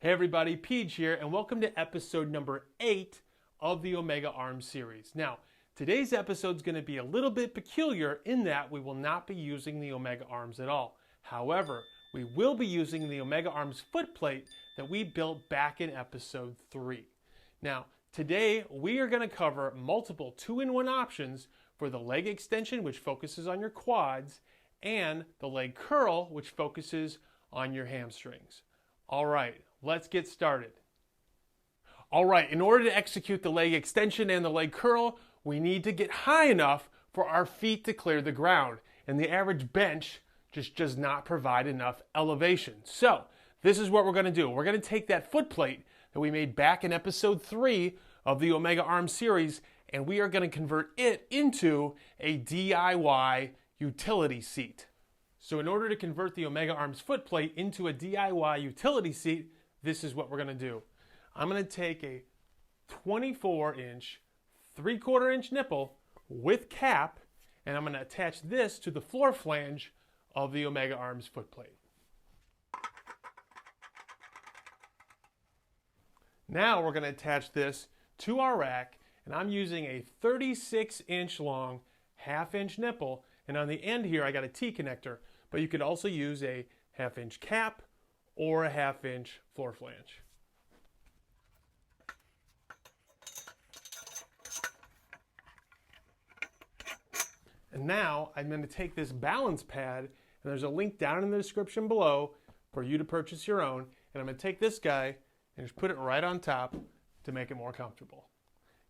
Hey everybody, Peach here, and welcome to episode number 8 of the Omega Arms series. Now, today's episode is going to be a little bit peculiar in that we will not be using the Omega Arms at all. However, we will be using the Omega Arms footplate that we built back in episode 3. Now, today we are going to cover multiple 2-in-1 options for the leg extension, which focuses on your quads, and the leg curl, which focuses on your hamstrings. All right, let's get started. All right, in order to execute the leg extension and the leg curl, we need to get high enough for our feet to clear the ground. And the average bench just does not provide enough elevation. So this is what we're going to do. We're going to take that foot plate that we made back in episode 3 of the Omega Arms series, and we are going to convert it into a DIY utility seat. So in order to convert the Omega Arms footplate into a DIY utility seat, this is what we're going to do. I'm going to take a 24-inch, 3/4-inch nipple with cap, and I'm going to attach this to the floor flange of the Omega Arms footplate. Now we're going to attach this to our rack, and I'm using a 36-inch long, 1/2-inch nipple, and on the end here I got a T-connector. But you could also use a 1/2-inch cap or a 1/2-inch floor flange. And now I'm going to take this balance pad, and there's a link down in the description below for you to purchase your own. And I'm going to take this guy and just put it right on top to make it more comfortable.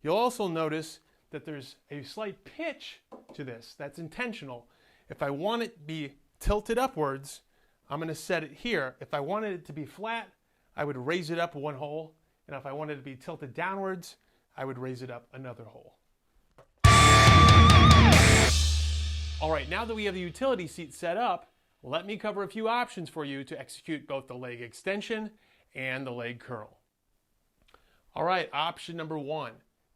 You'll also notice that there's a slight pitch to this. That's intentional. If I want it to be tilted upwards, I'm going to set it here. If I wanted it to be flat, I would raise it up 1 hole. And if I wanted it to be tilted downwards, I would raise it up another hole. All right, now that we have the utility seat set up, let me cover a few options for you to execute both the leg extension and the leg curl. All right, option number 1,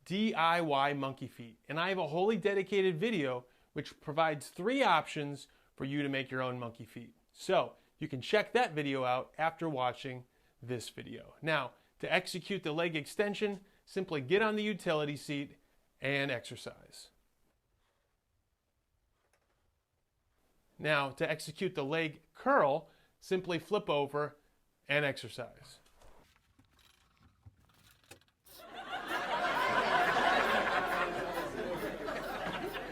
DIY monkey feet. And I have a wholly dedicated video which provides 3 options for you to make your own monkey feet. So you can check that video out after watching this video. Now, to execute the leg extension, simply get on the utility seat and exercise. Now, to execute the leg curl, simply flip over and exercise.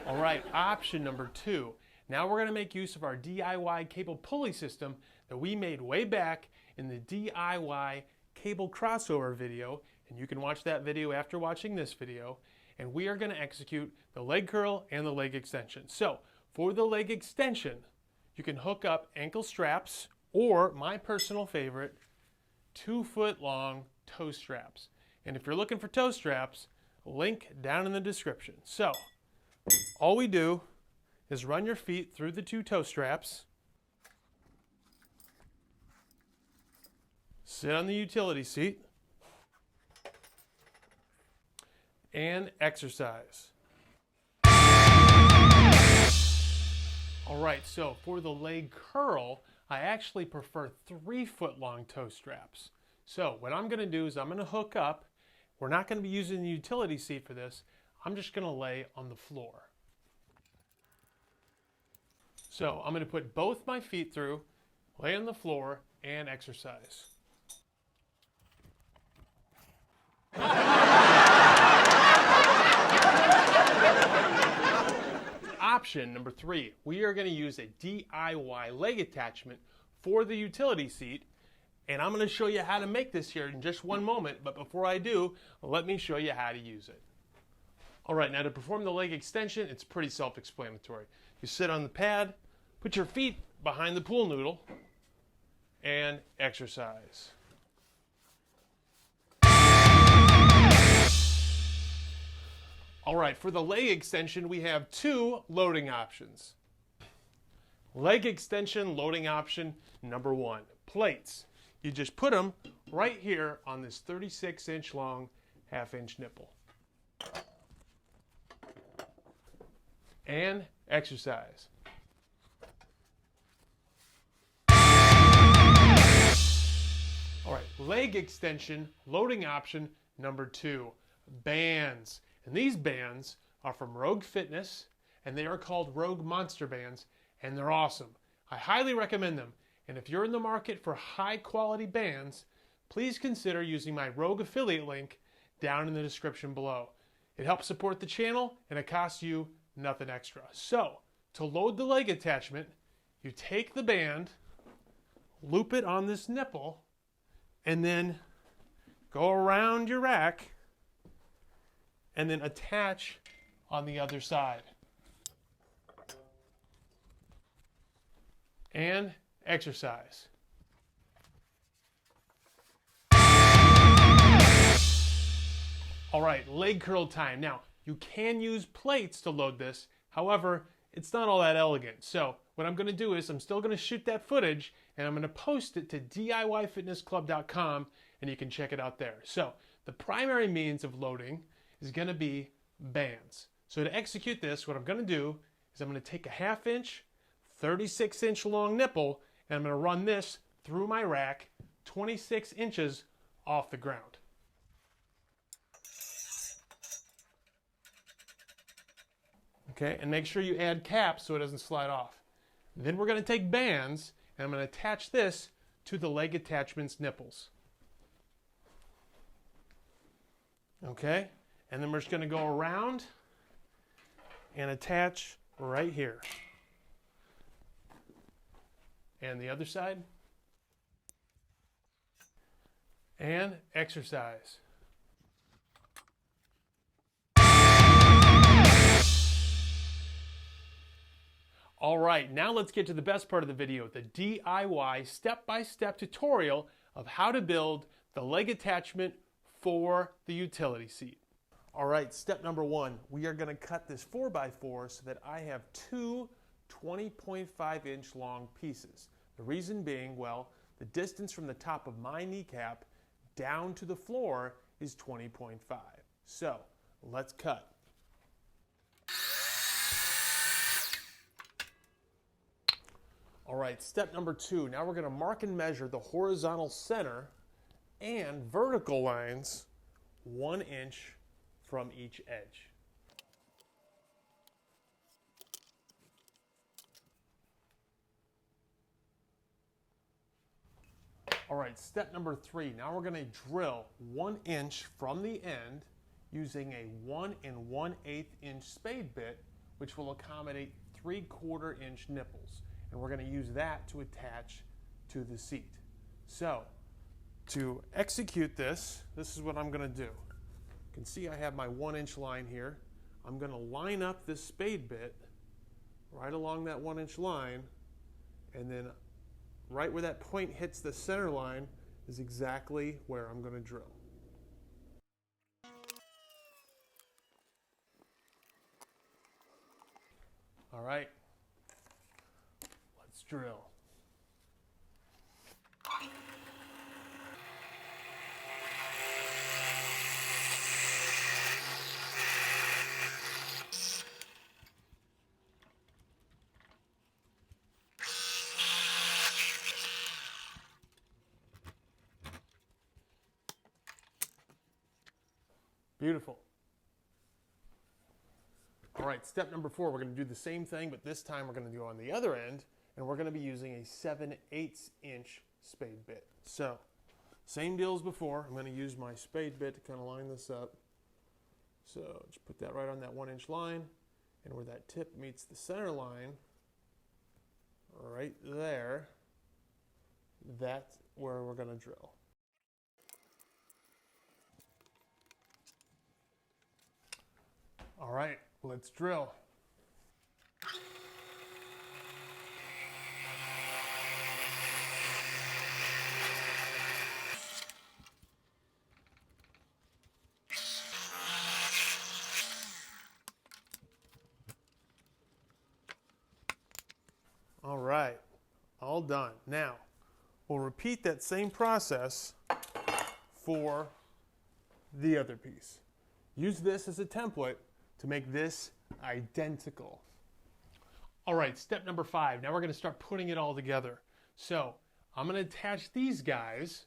All right, option number 2. Now we're going to make use of our DIY cable pulley system that we made way back in the DIY cable crossover video, and you can watch that video after watching this video, and we are going to execute the leg curl and the leg extension. So for the leg extension, you can hook up ankle straps or, my personal favorite, 2-foot long toe straps. And if you're looking for toe straps, link down in the description. So all we do is run your feet through the 2 toe straps, sit on the utility seat, and exercise. All right, so for the leg curl, I actually prefer 3-foot long toe straps. So what I'm going to do is I'm going to hook up. We're not going to be using the utility seat for this. I'm just going to lay on the floor. So I'm going to put both my feet through, lay on the floor, and exercise. Option number 3, we are going to use a DIY leg attachment for the utility seat, and I'm going to show you how to make this here in just one moment, but before I do, let me show you how to use it. All right, now to perform the leg extension, it's pretty self-explanatory. You sit on the pad, put your feet behind the pool noodle, and exercise. All right, for the leg extension, we have 2 loading options. Leg extension loading option number 1, plates. You just put them right here on this 36-inch long 1/2-inch nipple. And exercise. All right, leg extension, loading option number 2, bands. And these bands are from Rogue Fitness, and they are called Rogue Monster Bands, and they're awesome. I highly recommend them. And if you're in the market for high quality bands, please consider using my Rogue affiliate link down in the description below. It helps support the channel, and it costs you nothing extra. So, to load the leg attachment, you take the band, loop it on this nipple, and then go around your rack, and then attach on the other side. And exercise. All right, leg curl time. Now, you can use plates to load this. However, it's not all that elegant. So what I'm going to do is I'm still going to shoot that footage, and I'm going to post it to DIYfitnessclub.com, and you can check it out there. So the primary means of loading is going to be bands. So to execute this, what I'm going to do is I'm going to take a 1/2 inch, 36 inch long nipple, and I'm going to run this through my rack 26 inches off the ground. Okay, and make sure you add caps so it doesn't slide off. Then we're going to take bands, and I'm going to attach this to the leg attachment's nipples. Okay, and then we're just going to go around and attach right here. And the other side. And exercise. All right, now let's get to the best part of the video, the DIY step-by-step tutorial of how to build the leg attachment for the utility seat. All right, step number 1, we are going to cut this 4x4 so that I have two 20.5 inch long pieces. The reason being, well, the distance from the top of my kneecap down to the floor is 20.5. So let's cut. All right, step number 2. Now we're going to mark and measure the horizontal center and vertical lines 1 inch from each edge. All right, step number 3. Now we're going to drill 1 inch from the end using a 1 1/8 inch spade bit, which will accommodate 3/4 inch nipples. And we're going to use that to attach to the seat. So, to execute this, this is what I'm going to do. You can see I have my 1 inch line here. I'm going to line up this spade bit right along that 1 inch line, and then right where that point hits the center line is exactly where I'm going to drill. All right. Drill. Beautiful. All right, step number 4, we're going to do the same thing, but this time we're going to go on the other end, and we're going to be using a 7/8 inch spade bit. So, same deal as before. I'm going to use my spade bit to kind of line this up. So, just put that right on that 1 inch line, and where that tip meets the center line, right there, that's where we're going to drill. All right, let's drill. All right, all done. Now, we'll repeat that same process for the other piece. Use this as a template to make this identical. All right, step number 5. Now we're going to start putting it all together. So I'm going to attach these guys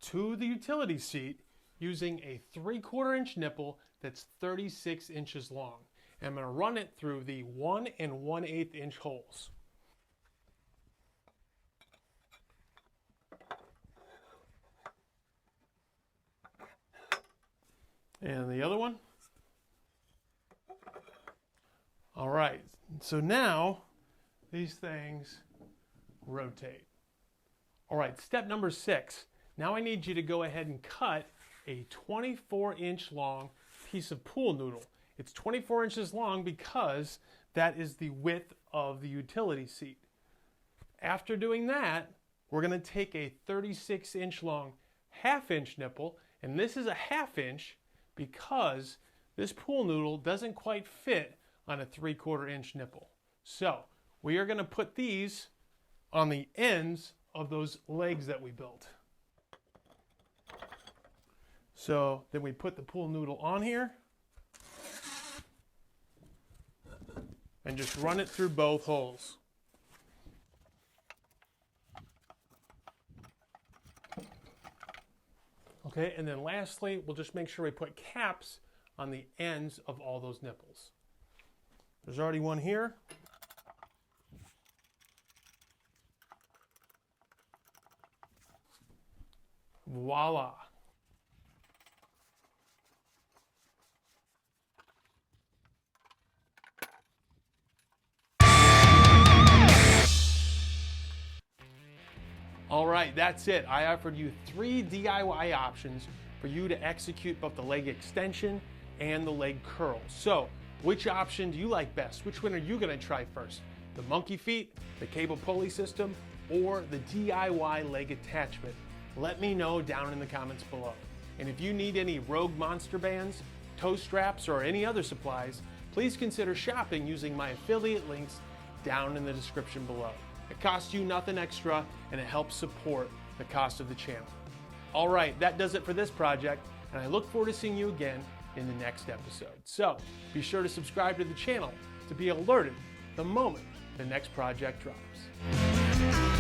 to the utility seat using a 3/4 inch nipple that's 36 inches long. And I'm going to run it through the 1 1/8 inch holes. And the other one. All right, so now these things rotate. All right, step number 6. Now I need you to go ahead and cut a 24-inch long piece of pool noodle. It's 24 inches long because that is the width of the utility seat. After doing that, we're going to take a 36-inch long 1/2 inch nipple, and this is a 1/2 inch because this pool noodle doesn't quite fit on a 3/4 inch nipple. So we are going to put these on the ends of those legs that we built. So then we put the pool noodle on here and just run it through both holes. Okay, and then lastly, we'll just make sure we put caps on the ends of all those nipples. There's already one here. Voila. All right, that's it. I offered you 3 DIY options for you to execute both the leg extension and the leg curl. So, which option do you like best? Which one are you going to try first? The monkey feet, the cable pulley system, or the DIY leg attachment? Let me know down in the comments below. And if you need any Rogue Monster bands, toe straps, or any other supplies, please consider shopping using my affiliate links down in the description below. It costs you nothing extra, and it helps support the cost of the channel. All right, that does it for this project, and I look forward to seeing you again in the next episode. So be sure to subscribe to the channel to be alerted the moment the next project drops.